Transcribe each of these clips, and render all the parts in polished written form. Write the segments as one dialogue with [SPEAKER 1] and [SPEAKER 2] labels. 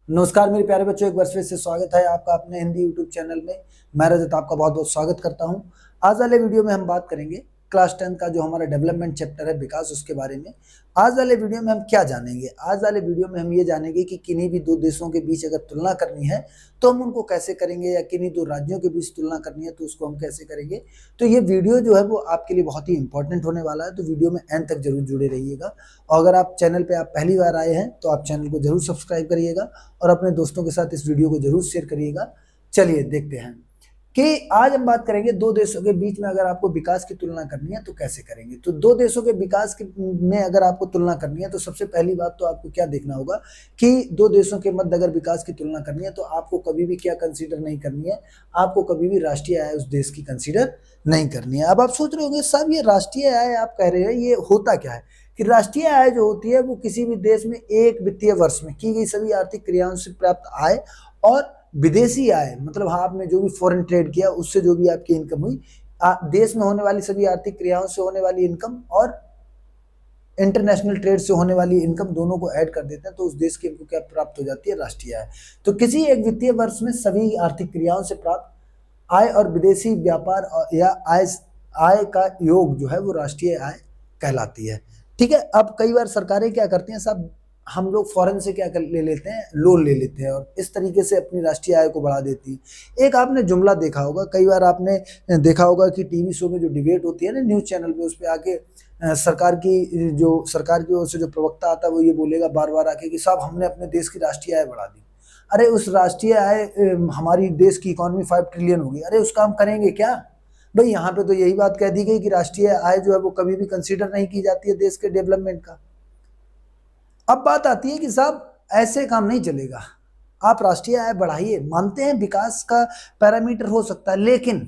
[SPEAKER 1] नमस्कार मेरे प्यारे बच्चों, एक बार फिर से स्वागत है आपका अपने हिंदी यूट्यूब चैनल में। मैं रजत आपका बहुत बहुत स्वागत करता हूं। आज वाले वीडियो में हम बात करेंगे क्लास 10 का जो हमारा डेवलपमेंट चैप्टर है विकास, उसके बारे में। आज वाले वीडियो में हम क्या जानेंगे? आज वाले वीडियो में हम ये जानेंगे कि किन्हीं भी दो देशों के बीच अगर तुलना करनी है तो हम उनको कैसे करेंगे, या किन्हीं दो राज्यों के बीच तुलना करनी है तो उसको हम कैसे करेंगे। तो ये वीडियो जो है वो आपके लिए बहुत ही इंपॉर्टेंट होने वाला है, तो वीडियो में एंड तक जरूर जुड़े रहिएगा। और अगर आप चैनल पे आप पहली बार आए हैं तो आप चैनल को जरूर सब्सक्राइब करिएगा और अपने दोस्तों के साथ इस वीडियो को जरूर शेयर करिएगा। चलिए देखते हैं कि आज हम बात करेंगे दो देशों के बीच में अगर आपको विकास की तुलना करनी है तो कैसे करेंगे। तो दो देशों के विकास में अगर आपको तुलना करनी है तो सबसे पहली बात तो आपको क्या देखना होगा कि दो देशों के मध्य अगर विकास की तुलना करनी है तो आपको कभी भी क्या कंसीडर नहीं करनी है, आपको कभी भी राष्ट्रीय आय उस देश की कंसीडर नहीं करनी है। अब आप सोच रहे होंगे साहब ये राष्ट्रीय आय आप कह रहे हैं, ये होता क्या है? कि राष्ट्रीय आय जो होती है वो किसी भी देश में एक वित्तीय वर्ष में की गई सभी आर्थिक क्रियाओं से प्राप्त आय और विदेशी आय, मतलब आपने जो भी फॉरेन ट्रेड किया उससे जो भी आपकी इनकम हुई, देश में होने वाली सभी आर्थिक क्रियाओं से होने वाली इनकम और इंटरनेशनल ट्रेड से होने वाली इनकम, दोनों को ऐड कर देते हैं तो उस देश की इनको क्या प्राप्त हो जाती है? राष्ट्रीय आय। तो किसी एक वित्तीय वर्ष में सभी आर्थिक क्रियाओं से प्राप्त आय और विदेशी व्यापार या आय का योग जो है वो राष्ट्रीय आय कहलाती है। ठीक है। अब कई बार सरकारें क्या करती हैं साहब, हम लोग फॉरेन से क्या कर ले लेते हैं, लोन ले लेते हैं और इस तरीके से अपनी राष्ट्रीय आय को बढ़ा देती है। एक आपने जुमला देखा होगा, कई बार आपने देखा होगा कि टीवी शो में जो डिबेट होती है ना न्यूज चैनल पे, उस पर आके सरकार की ओर से जो प्रवक्ता आता है वो ये बोलेगा बार बार आके कि साहब हमने अपने देश की राष्ट्रीय आय बढ़ा दी। अरे उस राष्ट्रीय आय हमारी देश की इकोनॉमी 5 ट्रिलियन होगी, अरे उसका हम करेंगे क्या भाई? यहाँ पे तो यही बात कह दी गई कि राष्ट्रीय आय जो है वो कभी भी कंसीडर नहीं की जाती है देश के डेवलपमेंट का। अब बात आती है कि साहब ऐसे काम नहीं चलेगा, आप राष्ट्रीय आय बढ़ाइए, मानते हैं विकास का पैरामीटर हो सकता है, लेकिन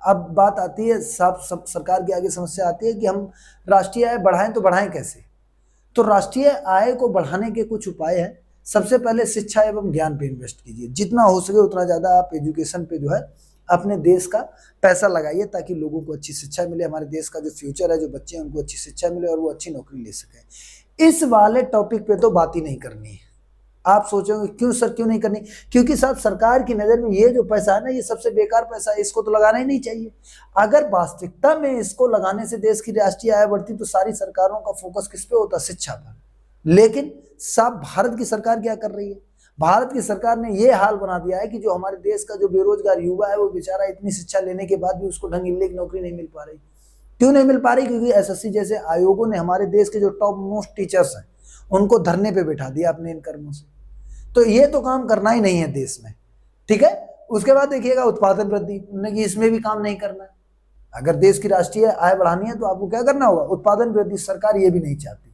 [SPEAKER 1] अब बात आती है साहब सब सरकार के आगे समस्या आती है कि हम राष्ट्रीय आय बढ़ाएं तो बढ़ाएं कैसे? तो राष्ट्रीय आय को बढ़ाने के कुछ उपाय हैं। सबसे पहले शिक्षा एवं ज्ञान पे इन्वेस्ट कीजिए, जितना हो सके उतना ज़्यादा आप एजुकेशन पे जो है अपने देश का पैसा लगाइए ताकि लोगों को अच्छी शिक्षा मिले, हमारे देश का जो फ्यूचर है, जो बच्चे हैं उनको अच्छी शिक्षा मिले और वो अच्छी नौकरी ले सकें। इस वाले टॉपिक पे तो बात ही नहीं करनी है। आप सोचोगे क्यों सर, क्यों नहीं करनी? क्योंकि साहब सरकार की नज़र में ये जो पैसा है ना ये सबसे बेकार पैसा है, इसको तो लगाना ही नहीं चाहिए। अगर वास्तविकता में इसको लगाने से देश की राष्ट्रीय आय बढ़ती तो सारी सरकारों का फोकस किस पे होता? शिक्षा पर। लेकिन साहब भारत की सरकार क्या कर रही है? भारत की सरकार ने ये हाल बना दिया है कि जो हमारे देश का जो बेरोजगार युवा है वो बेचारा इतनी शिक्षा लेने के बाद भी उसको ढंग की नौकरी नहीं मिल पा रही। क्यों नहीं मिल पा रही? क्योंकि एसएससी जैसे आयोगों ने हमारे देश के जो टॉप मोस्ट टीचर्स हैं उनको धरने पे बैठा दिया अपने इन कर्मों से। तो ये तो काम करना ही नहीं है देश में। ठीक है। उसके बाद देखिएगा उत्पादन वृद्धि, कि इसमें भी काम नहीं करना है। अगर देश की राष्ट्रीय आय बढ़ानी है तो आपको क्या करना होगा? उत्पादन वृद्धि। सरकार ये भी नहीं चाहती।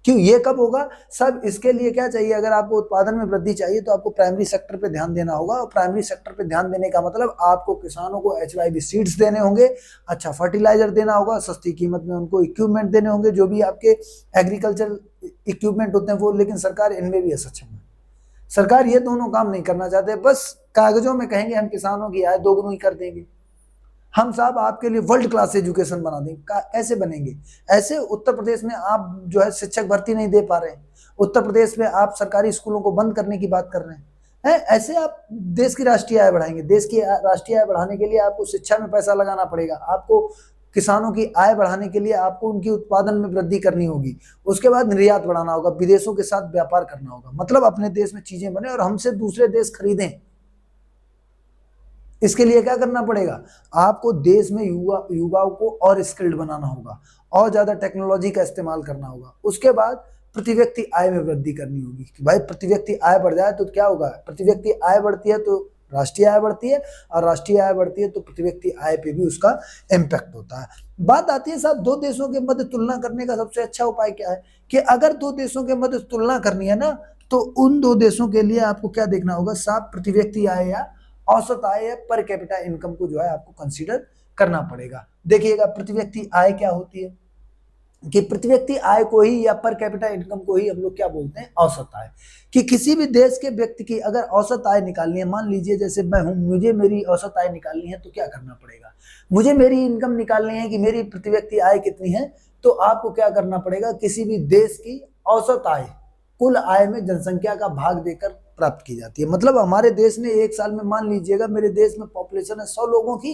[SPEAKER 1] क्यों? ये कब होगा? सब इसके लिए क्या चाहिए? अगर आपको उत्पादन में वृद्धि चाहिए तो आपको प्राइमरी सेक्टर पे ध्यान देना होगा, और प्राइमरी सेक्टर पे ध्यान देने का मतलब आपको किसानों को HYB सीड्स देने होंगे, अच्छा फर्टिलाइजर देना होगा, सस्ती कीमत में उनको इक्विपमेंट देने होंगे, जो भी आपके एग्रीकल्चर इक्विपमेंट होते हैं वो। लेकिन सरकार इनमें भी असक्षम है। सरकार ये दोनों काम नहीं करना चाहते, बस कागजों में कहेंगे हम किसानों की आय दोगुनी कर देंगे, हम साहब आपके लिए वर्ल्ड क्लास एजुकेशन बना देंगे। कैसे बनेंगे? ऐसे उत्तर प्रदेश में आप जो है शिक्षक भर्ती नहीं दे पा रहे हैं, उत्तर प्रदेश में आप सरकारी स्कूलों को बंद करने की बात कर रहे हैं। ऐसे आप देश की राष्ट्रीय आय बढ़ाएंगे? देश की राष्ट्रीय आय बढ़ाने के लिए आपको शिक्षा में पैसा लगाना पड़ेगा, आपको किसानों की आय बढ़ाने के लिए आपको उनकी उत्पादन में वृद्धि करनी होगी, उसके बाद निर्यात बढ़ाना होगा, विदेशों के साथ व्यापार करना होगा, मतलब अपने देश में चीजें बने और हमसे दूसरे देश खरीदें। इसके लिए क्या करना पड़ेगा? आपको देश में युवाओं को और स्किल्ड बनाना होगा और ज्यादा टेक्नोलॉजी का इस्तेमाल करना होगा। उसके बाद प्रति व्यक्ति आय में वृद्धि करनी होगी कि भाई प्रति व्यक्ति आय बढ़ जाए तो क्या होगा? प्रति व्यक्ति आय बढ़ती है तो राष्ट्रीय आय बढ़ती है, और राष्ट्रीय आय बढ़ती है तो प्रति व्यक्ति आय पे भी उसका इम्पैक्ट होता है। बात आती है साहब दो देशों के मध्य तुलना करने का सबसे अच्छा उपाय क्या है? कि अगर दो देशों के मध्य तुलना करनी है ना तो उन दो देशों के लिए आपको क्या देखना होगा? साहब प्रति व्यक्ति आय या औसत आय या पर कैपिटा इनकम को जो है आपको कंसीडर करना पड़ेगा। देखिएगा प्रति व्यक्ति आय क्या होती है कि प्रति व्यक्ति आय को ही या पर कैपिटा इनकम को ही हम लोग क्या बोलते हैं? औसत आय। कि किसी भी देश के व्यक्ति की अगर औसत आय निकालनी है, मान लीजिए जैसे मैं हूं, मुझे मेरी औसत आय निकालनी है तो क्या करना पड़ेगा? मुझे मेरी इनकम निकालनी है कि मेरी प्रति व्यक्ति आय कितनी है, तो आपको क्या करना पड़ेगा? किसी भी देश की औसत आय कुल आय में जनसंख्या का भाग देकर प्राप्त की जाती है। मतलब हमारे देश ने एक साल में, मान लीजिएगा मेरे देश में पॉपुलेशन है 100 लोगों की,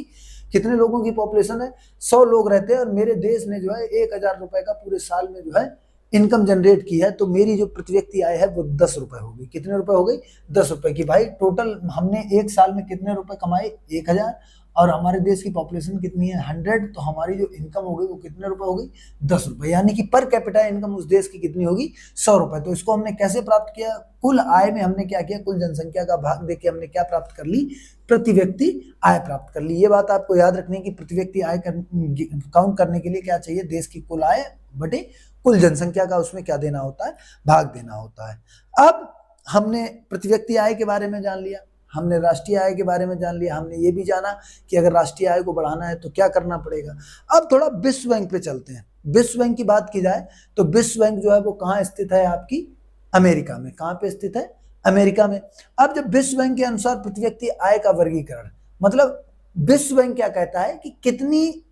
[SPEAKER 1] कितने लोगों की पॉपुलेशन है, 100 लोग रहते हैं, और मेरे देश ने जो है 1000 रुपए का पूरे साल में जो है इनकम जनरेट की है, तो मेरी जो प्रति व्यक्ति आय है वो 10 रुपए हो गई। कितने रुपए हो गई? 10 रुपए की। भाई टोटल हमने एक साल में कितने रुपए कमाए? 1000, और हमारे देश की पॉपुलेशन कितनी है? 100, तो हमारी जो इनकम हो गई वो कितने रुपए हो गई? 10 रुपए। यानी कि पर कैपिटा इनकम उस देश की कितनी होगी? 100 रुपए। तो इसको हमने कैसे प्राप्त किया? कुल आय में हमने क्या किया? कुल जनसंख्या का भाग देके हमने क्या प्राप्त कर ली? प्रति व्यक्ति आय प्राप्त कर ली। ये बात आपको याद रखनी है कि प्रति व्यक्ति आय काउंट करने के लिए क्या चाहिए? देश की कुल आय बटे कुल जनसंख्या का उसमें क्या देना होता है? भाग देना होता है। अब हमने प्रति व्यक्ति आय के बारे में जान लिया, हमने राष्ट्रीय आय के बारे में जान लिया, हमने ये भी जाना कि अगर राष्ट्रीय आय को बढ़ाना है तो क्या करना पड़ेगा। अब थोड़ा विश्व बैंक पे चलते हैं। विश्व बैंक की बात की जाए तो विश्व बैंक जो है वो कहाँ स्थित है? आपकी अमेरिका में। कहाँ पे स्थित है? अमेरिका में। अब जब विश्व बैंक के अनुसार प्रति व्यक्ति आय का वर्गीकरण, मतलब विश्व बैंक क्या कहता है कि कितनी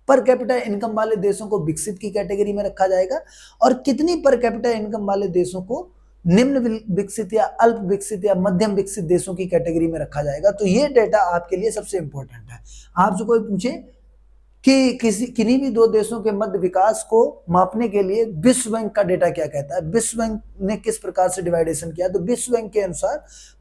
[SPEAKER 1] पर कैपिटा इनकम वाले देशों को विकसित की कैटेगरी में रखा जाएगा और कितनी पर कैपिटा इनकम वाले देशों को निम्न विकसित या अल्प विकसित या मध्यम विकसित देशों की कैटेगरी में रखा जाएगा। तो ये डेटा आपके लिए सबसे इंपॉर्टेंट है। आपसे कोई पूछे कि किन्हीं भी दो देशों के मध्य विकास को मापने के लिए विश्व बैंक का डेटा क्या कहता है, विश्व बैंक ने किस प्रकार से डिवाइडेशन किया, तो विश्व बैंक के अनुसार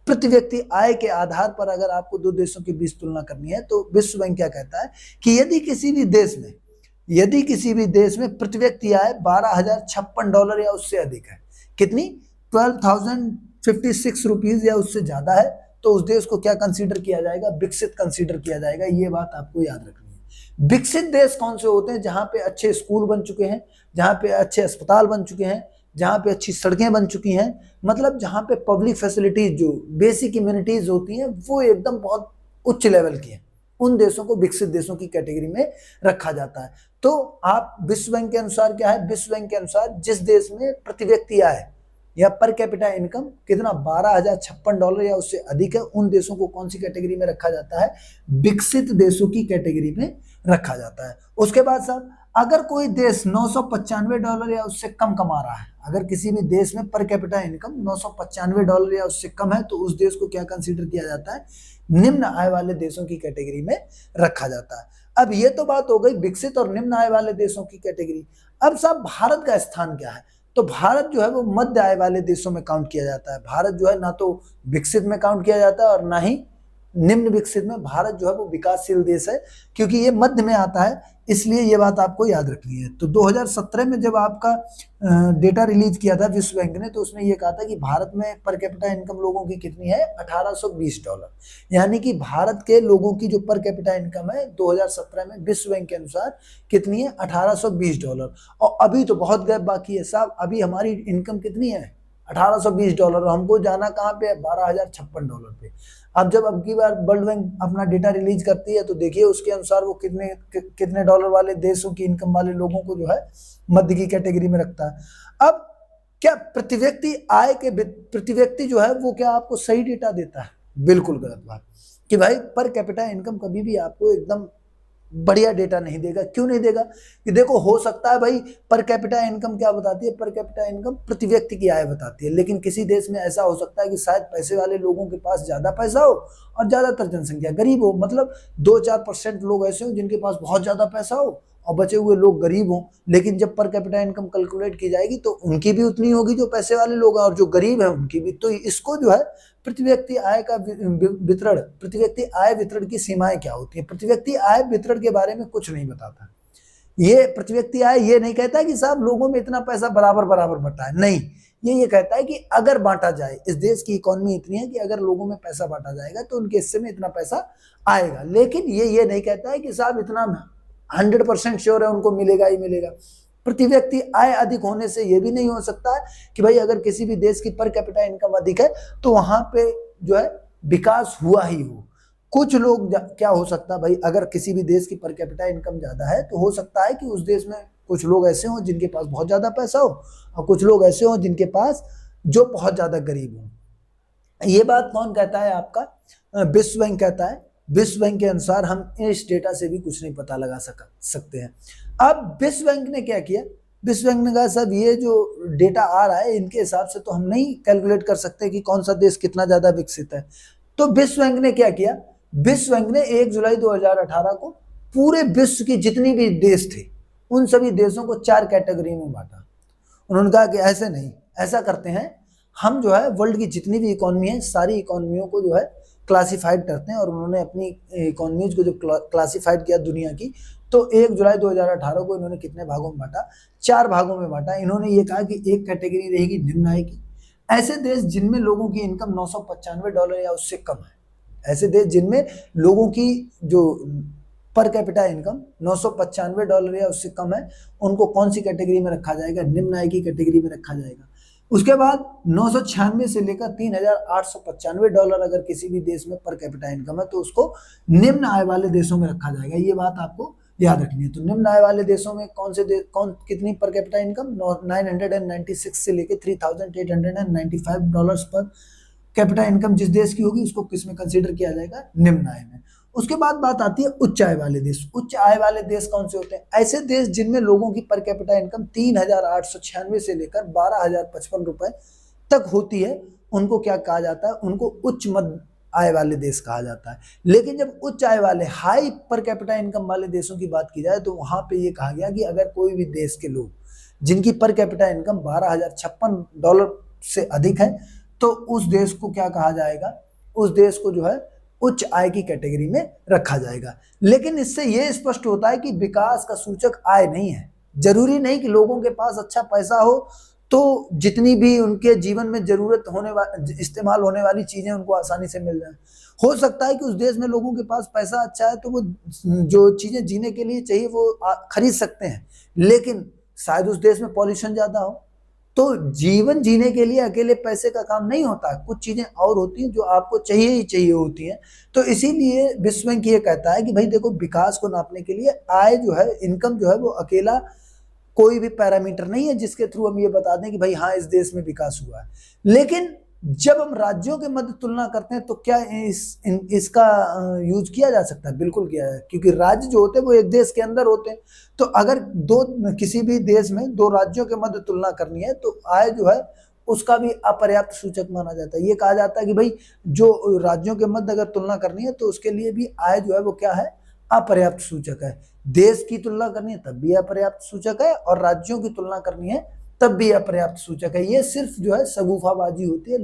[SPEAKER 1] प्रति व्यक्ति आय के आधार पर अगर आपको दो देशों के बीच तुलना करनी है तो विश्व बैंक क्या कहता है कि यदि किसी भी देश में प्रति व्यक्ति आय $12,056 या उससे अधिक है, कितनी? 12,056 रुपीज या उससे ज्यादा है, तो उस देश को क्या कंसीडर किया जाएगा? विकसित कंसीडर किया जाएगा। ये बात आपको याद रखनी है। विकसित देश कौन से होते हैं? जहां पे अच्छे स्कूल बन चुके हैं, जहां पे अच्छे अस्पताल बन चुके हैं, जहां पे अच्छी सड़कें बन चुकी हैं, मतलब जहां पे पब्लिक फैसिलिटीज, जो बेसिक इम्यूनिटीज होती हैं वो एकदम बहुत उच्च लेवल की है, उन देशों को विकसित देशों की कैटेगरी में रखा जाता है। तो आप विश्व बैंक के अनुसार क्या है? विश्व बैंक के अनुसार जिस देश में प्रति व्यक्ति आय या पर कैपिटा इनकम कितना $12,056 या उससे अधिक है, उन देशों को कौन सी कैटेगरी में रखा जाता है? विकसित देशों की कैटेगरी में रखा जाता है। उसके बाद साहब, अगर कोई देश $995 या उससे कम कमा रहा है, अगर किसी भी देश में पर कैपिटा इनकम $995 या उससे कम है, तो उस देश को क्या कंसीडर किया जाता है? निम्न आय वाले देशों की कैटेगरी में रखा जाता है। अब ये तो बात हो गई विकसित और निम्न आय वाले देशों की कैटेगरी। अब साहब भारत का स्थान क्या है? तो भारत जो है वो मध्य आय वाले देशों में काउंट किया जाता है। भारत जो है ना तो विकसित में काउंट किया जाता है और ना ही निम्न विकसित में। भारत जो है वो विकासशील देश है, क्योंकि ये मध्य में आता है, इसलिए ये बात आपको याद रखनी है। तो 2017 में जब आपका डेटा रिलीज किया था विश्व बैंक ने, तो उसने ये कहा था कि भारत में पर कैपिटा इनकम लोगों की कितनी है? $1820। यानी कि भारत के लोगों की जो पर कैपिटा इनकम है 2017 में विश्व बैंक के अनुसार कितनी है? $1820। और अभी तो बहुत गैप बाकी है साहब, अभी हमारी इनकम कितनी है? $1820। हमको जाना कहाँ पे है? $12,056 पे। अब जब अब की बार वर्ल्ड बैंक अपना डेटा रिलीज करती है तो देखिए उसके अनुसार वो कितने डॉलर वाले देशों की इनकम वाले लोगों को जो है मध्य की कैटेगरी में रखता है। अब क्या प्रति व्यक्ति आय के प्रति व्यक्ति जो है वो क्या आपको सही डेटा देता है? बिल्कुल गलत बात कि भाई पर कैपिटा इनकम कभी भी आपको एकदम बढ़िया डेटा नहीं देगा। क्यों नहीं देगा? कि देखो हो सकता है भाई पर कैपिटा इनकम क्या बताती है? पर कैपिटा इनकम प्रति व्यक्ति की आय बताती है, लेकिन किसी देश में ऐसा हो सकता है कि शायद पैसे वाले लोगों के पास ज्यादा पैसा हो और ज्यादातर जनसंख्या गरीब हो, मतलब 2-4% लोग ऐसे हो जिनके पास बहुत ज्यादा पैसा हो और बचे हुए लोग गरीब हों। लेकिन जब पर कैपिटा इनकम कैलकुलेट की जाएगी तो उनकी भी उतनी होगी जो पैसे वाले लोग हैं, और जो गरीब है उनकी भी। तो इसको जो है प्रति व्यक्ति आय का वितरण, प्रति व्यक्ति आय वितरण की सीमाएं क्या होती है, प्रति व्यक्ति आय वितरण के बारे में कुछ नहीं बताता। ये प्रति व्यक्ति आय ये नहीं कहता कि साहब लोगों में इतना पैसा बराबर बराबर बंटा है, नहीं। ये कहता है कि अगर बांटा जाए, इस देश की इकोनॉमी इतनी है कि अगर लोगों में पैसा बांटा जाएगा तो उनके हिस्से में इतना पैसा आएगा। लेकिन ये नहीं कहता है कि साहब इतना 100% श्योर है उनको मिलेगा ही मिलेगा। प्रति व्यक्ति आय अधिक होने से यह भी नहीं हो सकता है कि भाई अगर किसी भी देश की पर कैपिटा इनकम अधिक है तो वहां पे जो है विकास हुआ ही हो। कुछ लोग क्या हो सकता है भाई, अगर किसी भी देश की पर कैपिटा इनकम ज्यादा है तो हो सकता है कि उस देश में कुछ लोग ऐसे हों जिनके पास बहुत ज्यादा पैसा हो और कुछ लोग ऐसे हों जिनके पास जो बहुत ज्यादा गरीब हो। ये बात कौन कहता है? आपका विश्व बैंक कहता है। विश्व बैंक के अनुसार हम इस डेटा से भी कुछ नहीं पता लगा सकते हैं। अब विश्व बैंक ने क्या किया? विश्व बैंक ने कहा साहब ये जो डेटा आ रहा है इनके हिसाब से तो हम नहीं कैलकुलेट कर सकते कि कौन सा देश कितना ज्यादा विकसित है। तो विश्व बैंक ने क्या किया, विश्व बैंक ने 1 जुलाई 2018 को पूरे विश्व की जितनी भी देश थे उन सभी देशों को 4 कैटेगरी में बांटा। उन्होंने कहा कि ऐसे नहीं, ऐसा करते हैं हम जो है वर्ल्ड की जितनी भी इकोनॉमी है सारी इकोनॉमियों को जो है क्लासिफाइड करते हैं। और उन्होंने अपनी इकोनॉमीज को जो क्लासिफाइड किया दुनिया की, तो 1 जुलाई 2018 को इन्होंने कितने भागों में बांटा, 4 भागों में बांटा। इन्होंने ये कहा कि एक कैटेगरी रहेगी निम्न आय की, ऐसे देश जिनमें लोगों की इनकम $995 या उससे कम है। ऐसे देश जिनमें लोगों की जो पर कैपिटा इनकम $995 या उससे कम है, उनको कौन सी कैटेगरी में रखा जाएगा, निम्न आय की कैटेगरी में रखा जाएगा। उसके बाद 996 से लेकर $3895 अगर किसी भी देश में पर कैपिटा इनकम है तो उसको निम्न आय वाले देशों में रखा जाएगा। ये बात आपको याद रखनी है। तो निम्न आय वाले देशों में कौन से कितनी पर कैपिटा इनकम, 996 से लेकर $3895 पर कैपिटा इनकम जिस देश की होगी उसको किस में कंसीडर किया जाएगा, निम्न आय में। उसके बाद बात आती है उच्च आय वाले देश। उच्च आय वाले देश कौन से होते हैं, ऐसे देश जिनमें लोगों की पर कैपिटा इनकम 3,896 से लेकर 12,055 रुपए तक होती है, उनको क्या कहा जाता है, उनको उच्च मध्य आय वाले देश कहा जाता है। लेकिन जब उच्च आय वाले हाई पर कैपिटा इनकम वाले देशों की बात की जाए तो वहां पे ये कहा गया कि अगर कोई भी देश के लोग जिनकी पर कैपिटा इनकम $12,056 से अधिक है तो उस देश को क्या कहा जाएगा, उस देश को जो है उच्च आय की कैटेगरी में रखा जाएगा। लेकिन इससे यह स्पष्ट होता है कि विकास का सूचक आय नहीं है। जरूरी नहीं कि लोगों के पास अच्छा पैसा हो तो जितनी भी उनके जीवन में जरूरत होने वाली इस्तेमाल होने वाली चीजें उनको आसानी से मिल जाए। हो सकता है कि उस देश में लोगों के पास पैसा अच्छा है तो वो जो चीजें जीने के लिए चाहिए वो खरीद सकते हैं, लेकिन शायद उस देश में पॉल्यूशन ज्यादा हो। तो जीवन जीने के लिए अकेले पैसे का काम नहीं होता, कुछ चीजें और होती हैं जो आपको चाहिए ही चाहिए होती हैं। तो इसीलिए विश्व बैंक ये कहता है कि भाई देखो, विकास को नापने के लिए आय जो है, इनकम जो है, वो अकेला कोई भी पैरामीटर नहीं है जिसके थ्रू हम ये बता दें कि भाई हाँ इस देश में विकास हुआ है। लेकिन जब हम राज्यों के मध्य तुलना करते हैं तो क्या इसका यूज किया जा सकता है? बिल्कुल किया जाए, क्योंकि राज्य जो होते हैं वो एक देश के अंदर होते हैं। तो अगर किसी भी देश में 2 राज्यों के मध्य तुलना करनी है तो आय जो है उसका भी अपर्याप्त सूचक माना जाता है। ये कहा जाता है कि भाई जो राज्यों के मध्य अगर तुलना करनी है तो उसके लिए भी आय जो है वो क्या है, अपर्याप्त सूचक है। देश की तुलना करनी है तब भी अपर्याप्त सूचक है, और राज्यों की तुलना करनी है तब भी अपर्याप्त सूचक है। ये सिर्फ जो है सगुफाबाजी होती है।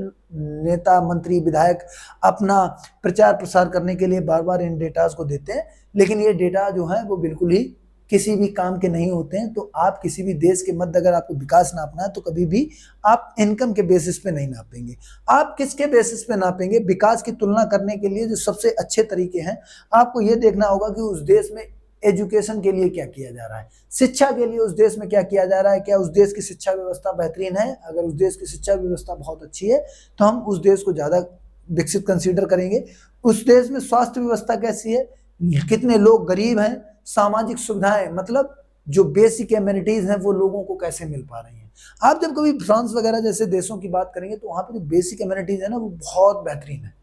[SPEAKER 1] नेता, मंत्री, विधायक अपना प्रचार प्रसार करने के लिए बार बार इन डेटास को देते हैं, लेकिन ये डेटा जो है वो बिल्कुल ही किसी भी काम के नहीं होते हैं। तो आप किसी भी देश के मध्य अगर आपको विकास नापना है तो कभी भी आप इनकम के बेसिस पे नहीं नापेंगे। आप किसके बेसिस पे नापेंगे? विकास की तुलना करने के लिए जो सबसे अच्छे तरीके हैं, आपको ये देखना होगा कि उस देश में एजुकेशन के लिए क्या किया जा रहा है, शिक्षा के लिए उस देश में क्या किया जा रहा है, क्या उस देश की शिक्षा व्यवस्था बेहतरीन है। अगर उस देश की शिक्षा व्यवस्था बहुत अच्छी है तो हम उस देश को ज्यादा विकसित कंसीडर करेंगे। उस देश में स्वास्थ्य व्यवस्था कैसी है, कितने लोग गरीब हैं, सामाजिक सुविधाएं मतलब जो बेसिक एमिनिटीज हैं वो लोगों को कैसे मिल पा रही हैं। आप जब कभी फ्रांस वगैरह जैसे देशों की बात करेंगे तो वहां पे जो बेसिक एमिनिटीज है ना वो बहुत बेहतरीन है।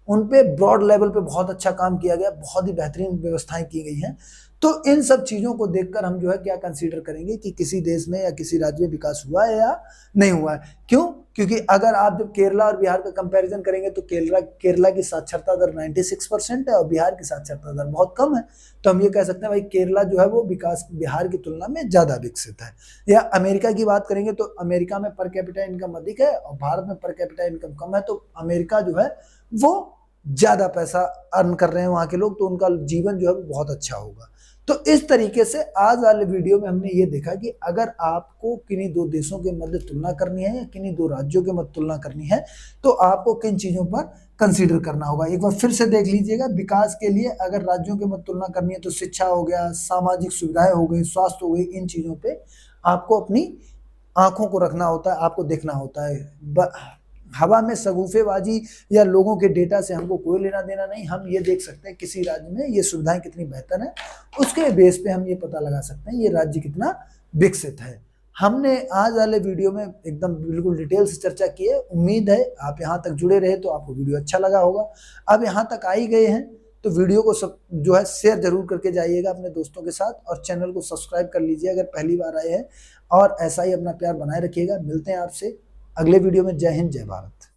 [SPEAKER 1] उन पे ब्रॉड लेवल पे बहुत अच्छा काम किया गया, बहुत ही बेहतरीन व्यवस्थाएं की गई हैं। तो इन सब चीजों को देखकर हम जो है क्या कंसीडर करेंगे कि किसी देश में या किसी राज्य में विकास हुआ है या नहीं हुआ है। क्यों? क्योंकि अगर आप जब केरला और बिहार का कंपैरिजन करेंगे तो केरला की साक्षरता दर 96% है और बिहार की साक्षरता दर बहुत कम है। तो हम ये कह सकते हैं भाई केरला जो है वो विकास बिहार की तुलना में ज्यादा विकसित है। या अमेरिका की बात करेंगे तो अमेरिका में पर कैपिटा इनकम अधिक है और भारत में पर कैपिटा इनकम कम है। तो अमेरिका जो है वो ज्यादा पैसा अर्न कर रहे हैं वहां के लोग, तो उनका जीवन जो है वो बहुत अच्छा होगा। तो इस तरीके से आज वाले वीडियो में हमने ये देखा कि अगर आपको किन्हीं 2 देशों के मध्य तुलना करनी है या किन्हीं 2 राज्यों के मध्य तुलना करनी है तो आपको किन चीजों पर कंसीडर करना होगा। एक बार फिर से देख लीजिएगा, विकास के लिए अगर राज्यों के मध्य तुलना करनी है तो शिक्षा हो गया, सामाजिक सुविधाएं हो गई, स्वास्थ्य हो गई, इन चीजों पे आपको अपनी आंखों को रखना होता है, आपको देखना होता है। हवा में सगुफेबाजी या लोगों के डेटा से हमको कोई लेना देना नहीं। हम ये देख सकते हैं किसी राज्य में ये सुविधाएं कितनी बेहतर है, उसके बेस पे हम ये पता लगा सकते हैं ये राज्य कितना विकसित है। हमने आज वाले वीडियो में एकदम बिल्कुल डिटेल से चर्चा की है। उम्मीद है आप यहाँ तक जुड़े रहे तो आपको वीडियो अच्छा लगा होगा। अब यहाँ तक आ ही गए हैं तो वीडियो को सब जो है शेयर जरूर करके जाइएगा अपने दोस्तों के साथ, और चैनल को सब्सक्राइब कर लीजिए अगर पहली बार आए हैं, और ऐसा ही अपना प्यार बनाए रखिएगा। मिलते हैं आपसे अगले वीडियो में। जय हिंद, जय भारत।